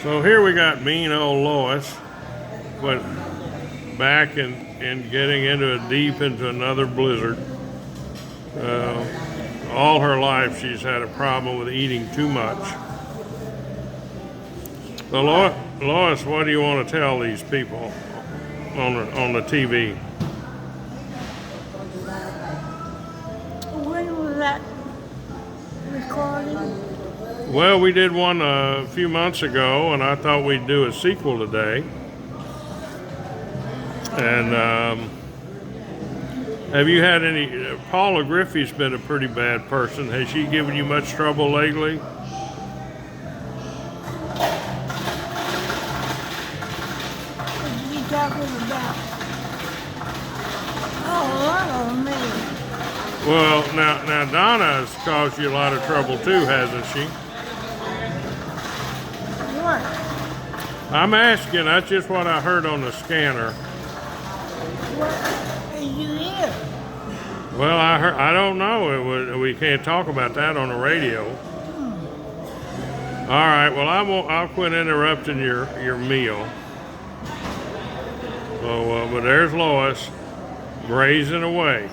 So here we got mean old Lois, but back and getting deep into another blizzard. All her life she's had a problem with eating too much. So Lois, what do you want to tell these people on the TV? When was that recording? Well, we did one a few months ago, and I thought we'd do a sequel today. And have you had any? Paula Griffey's been a pretty bad person. Has she given you much trouble lately? What are you talking about? Oh, me. Well, now Donna has caused you a lot of trouble too, hasn't she? What? I'm asking. That's just what I heard on the scanner. What did you hear? Well, I don't know. We can't talk about that on the radio. All right. Well, I'll quit interrupting your meal. So, but there's Lois grazing away.